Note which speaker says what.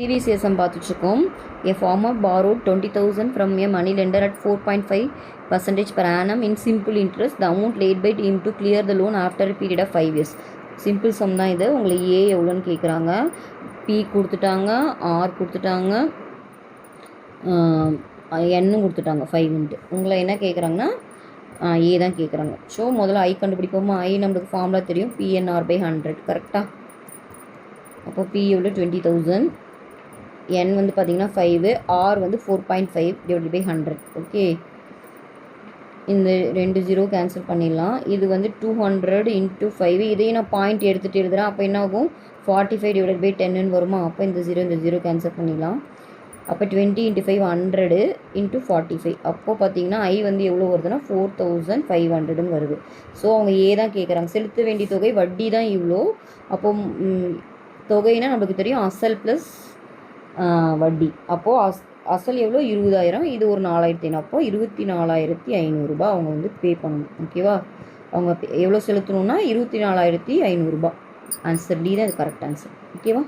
Speaker 1: Previous sum பார்த்துட்ருக்கோம். A farmer borrowed 20,000 from a money lender at 4.5% per annum in simple interest. The amount laid by him to clear the loan after a period of 5 years. Simple some தான் இது. உங்களை ஏ எவ்வளோன்னு கேட்குறாங்க, B கொடுத்துட்டாங்க, R கொடுத்துட்டாங்க, என்னும் கொடுத்துட்டாங்க 5. உங்களை என்ன கேட்குறாங்கன்னா ஏ தான் கேட்குறாங்க. ஸோ முதல்ல ஐ கண்டுபிடிப்போமா. ஐ நம்மளுக்கு ஃபார்முலா தெரியும், பிஎன்ஆர் பை 100. கரெக்டாக? அப்போ பி எவ்வளோ 20,000, n வந்து பார்த்தீங்கன்னா 5, r வந்து 4.5 டிவைட் பை 100. ஓகே, இந்த 2 0 கேன்சல் பண்ணிடலாம். இது வந்து 200 × 5. இதையும் நான் பாயிண்ட் எடுத்துகிட்டு எழுதுகிறேன். அப்போ என்ன ஆகும், 45 டிவைட் பை 10ன்னு வருமா. அப்போ இந்த 0 கேன்சல் பண்ணிடலாம். அப்போ 20 × 5 100 × 45. அப்போது பார்த்தீங்கன்னா ஐ வந்து எவ்வளோ வருதுன்னா 4,500ன்னு வருது. ஸோ அவங்க ஏ தான் கேட்குறாங்க. செலுத்த வேண்டிய தொகை வட்டி தான் இவ்வளோ. அப்போ தொகைனா நம்மளுக்கு தெரியும் அசல் ப்ளஸ் வட்டி. அப்போது அசல் எவ்வளோ 20,000, இது ஒரு 4,500. அப்போது 24,500 ரூபாய் அவங்க வந்து பே பண்ணணும். ஓகேவா? அவங்க எவ்வளோ செலுத்தணுன்னா 24,500 ரூபாய். ஆன்சர் டி தான் இது கரெக்ட் ஆன்சர். ஓகேவா?